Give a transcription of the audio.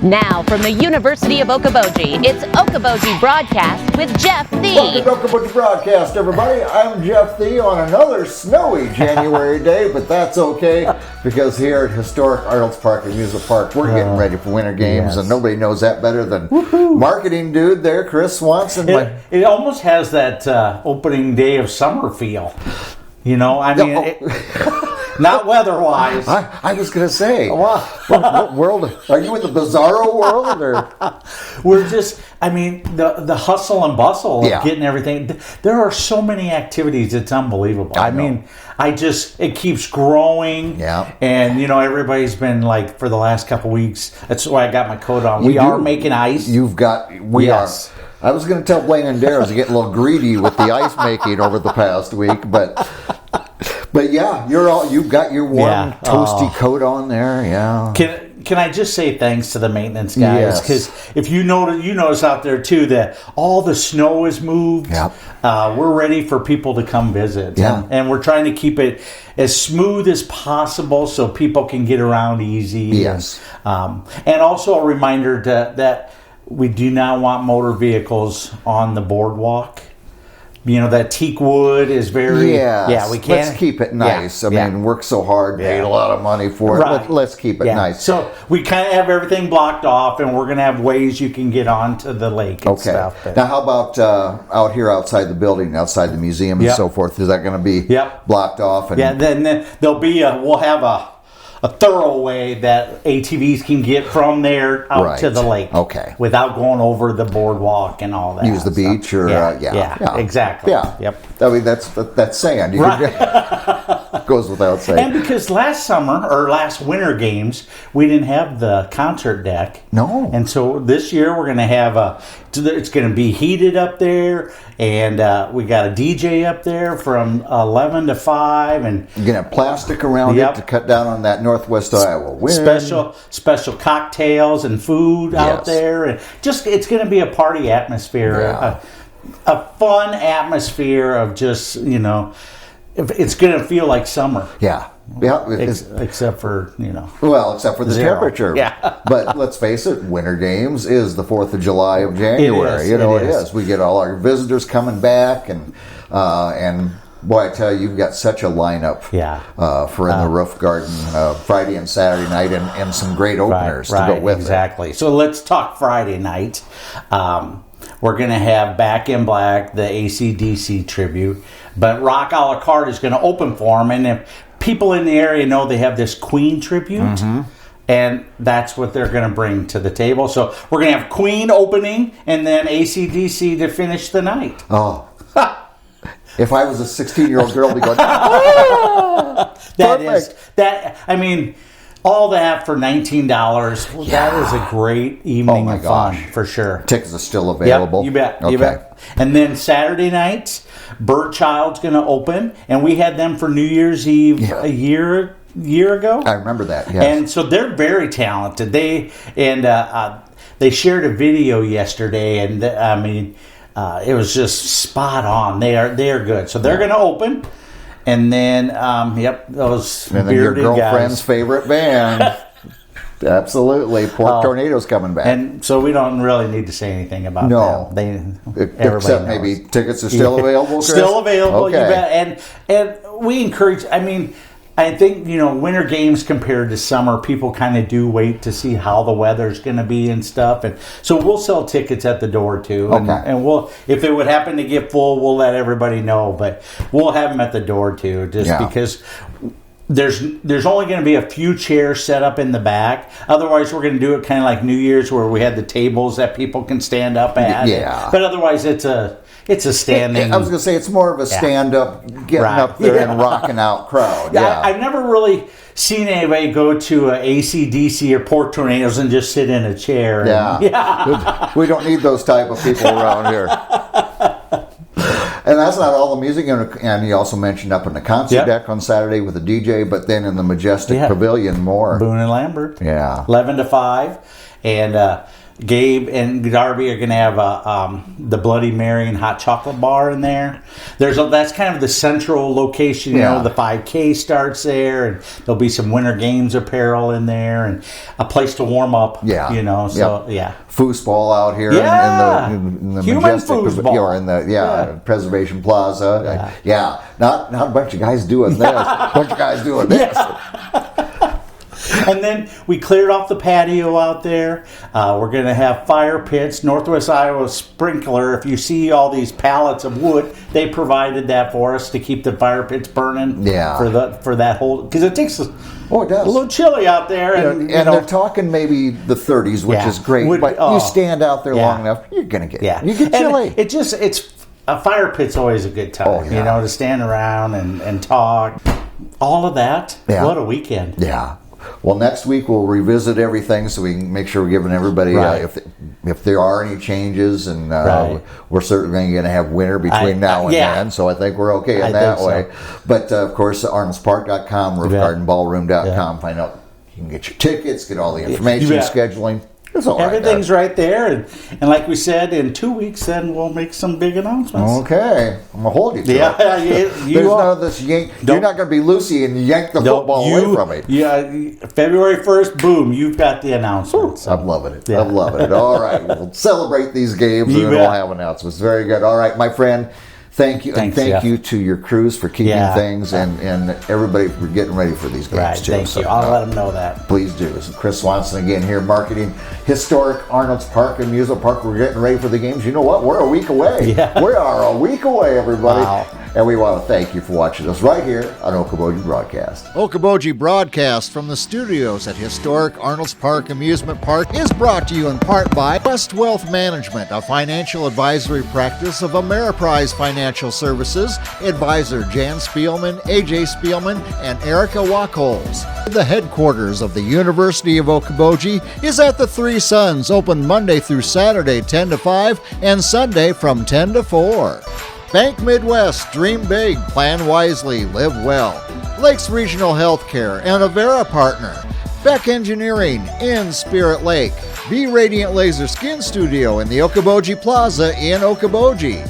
Now, from the University of Okoboji, it's Okoboji Broadcast with Jeff Thee. Welcome to Okoboji Broadcast, everybody. I'm Jeff Thee on another snowy January day, but that's okay because here at historic Arnolds Park Amusement Park, we're getting ready for winter games, and nobody knows that better than marketing dude there, Chris Swanson. It almost has that opening day of summer feel. You know, I mean, not weather-wise. I was going to say, what world? Are you in the bizarro world? Or? We're just, I mean, the hustle and bustle of getting everything. There are so many activities, it's unbelievable. I mean, it keeps growing. Yeah. And, you know, everybody's been like, for the last couple weeks, that's why I got my coat on. We are making ice. We are. I was going to tell Blaine and Darren to get a little greedy with the ice making over the past week, but yeah, you've got your warm, toasty coat on there. Yeah. Can I just say thanks to the maintenance guys? Because if you notice out there too that all the snow is moved. Yep. We're ready for people to come visit. Yeah. And we're trying to keep it as smooth as possible so people can get around easy. Yes. And also a reminder that we do not want motor vehicles on the boardwalk. You know, that teak wood is very... Yeah, we can't... Let's keep it nice. I mean, work so hard, paid a lot of money for it. Right. Let's keep it nice. So we kind of have everything blocked off, and we're going to have ways you can get onto the lake and stuff. But now, how about out here outside the building, outside the museum and so forth? Is that going to be blocked off? And then there'll be we'll have a thorough way that ATVs can get from there out to the lake. Okay. Without going over the boardwalk and all that. Use the beach or... exactly. Yeah. Yep. I mean, that's sand. Goes without saying. And because last winter games, we didn't have the concert deck. No. And so this year we're going to have it's going to be heated up there, and we got a DJ up there from 11 to 5. And you're going to have plastic around it to cut down on that Northwest Iowa wind. Special cocktails and food out there. And just, it's going to be a party atmosphere, a fun atmosphere of just, you know, it's going to feel like summer. Yeah. Except for, you know. Well, except for the temperature. Yeah. But let's face it, Winter Games is the 4th of July of January. It is. We get all our visitors coming back, and boy, I tell you, you've got such a lineup for In the Roof Garden Friday and Saturday night, and some great openers to go with it. Exactly. So let's talk Friday night. We're going to have Back in Black, the AC/DC tribute, but Rock a la carte is going to open for them, and if people in the area know they have this Queen tribute, and that's what they're going to bring to the table. So we're going to have Queen opening, and then AC/DC to finish the night. Oh. If I was a 16-year-old girl, I'd be going, I mean, all that for $19. Well, that is a great evening of fun, for sure. Tickets are still available. Yep, you bet. And then Saturday nights, Birdchild's going to open, and we had them for New Year's Eve a year ago. I remember that, yes. And so they're very talented. They shared a video yesterday, and I mean... it was just spot on. They are good. So they're going to open, and then those and then bearded your girlfriend's guys. Favorite band. Absolutely, Pork Tornado's coming back, and so we don't really need to say anything about them. Except maybe tickets are still available. Chris? Still available. Okay. You bet. And we encourage. I mean, I think, you know, winter games compared to summer, people kind of do wait to see how the weather's going to be and stuff. And so we'll sell tickets at the door too. And we'll, if it would happen to get full, we'll let everybody know. But we'll have them at the door too, because there's only going to be a few chairs set up in the back. Otherwise, we're going to do it kind of like New Year's, where we had the tables that people can stand up at. Yeah. But otherwise, it's a standing... I was going to say, it's more of a stand-up, getting up there and rocking out crowd. Yeah. I've never really seen anybody go to a AC/DC or Pork Tornadoes and just sit in a chair. We don't need those type of people around here. And that's not all the music. And you also mentioned up in the concert deck on Saturday with the DJ, but then in the Majestic Pavilion more. Boone and Lambert. Yeah. 11 to 5. And Gabe and Darby are going to have the Bloody Mary and hot chocolate bar in there. That's kind of the central location. You know, the 5K starts there, and there'll be some Winter Games apparel in there, and a place to warm up. Yeah, you know, so foosball out here in the Human Majestic, foosball. in the Preservation Plaza. Not a bunch of guys doing this. A bunch of guys doing this. And then we cleared off the patio out there. We're going to have fire pits. Northwest Iowa Sprinkler, if you see all these pallets of wood, they provided that for us to keep the fire pits burning for that whole... Because it takes... it does. A little chilly out there. And they're talking maybe the 30s, which is great. But you stand out there long enough, you're going to get you get chilly. It's a fire pit's always a good time, you know, to stand around and talk. All of that. Yeah. What a weekend. Yeah. Well, next week we'll revisit everything so we can make sure we're giving everybody if there are any changes, and we're certainly going to have winter between now and then, so I think we're okay in that way. So. But of course, ArnoldsPark.com, RoofGardenBallroom.com, find out you can get your tickets, get all the information, scheduling. Everything's right there, and like we said, in 2 weeks, then we'll make some big announcements. Okay, I'm gonna hold you to it. There's none of this yank. You're not gonna be Lucy and yank the football away from me. Yeah, February 1st, boom, you've got the announcement. So. I'm loving it. I'm loving it. All right, we'll celebrate these games and we'll have announcements. Very good. All right, my friend. Thank you, and thank you to your crews for keeping things, and everybody for getting ready for these games too. Thank you. I'll let them know that. Please do. This is Chris Swanson again here, marketing historic Arnolds Park Amusement Park. We're getting ready for the games. You know what? We're a week away. Yeah. We are a week away, everybody. Wow. And we want to thank you for watching us right here on Okoboji Broadcast. Okoboji Broadcast from the studios at historic Arnolds Park Amusement Park is brought to you in part by West Wealth Management, a financial advisory practice of Ameriprise Financial Services. Advisor Jan Spielman, AJ Spielman, and Erica Wachholz. The headquarters of the University of Okoboji is at the Three Sons, open Monday through Saturday 10 to 5 and Sunday from 10 to 4. Bank Midwest, dream big, plan wisely, live well. Lakes Regional Healthcare and Avera Partner. Beck Engineering in Spirit Lake. Be Radiant Laser Skin Studio in the Okoboji Plaza in Okoboji.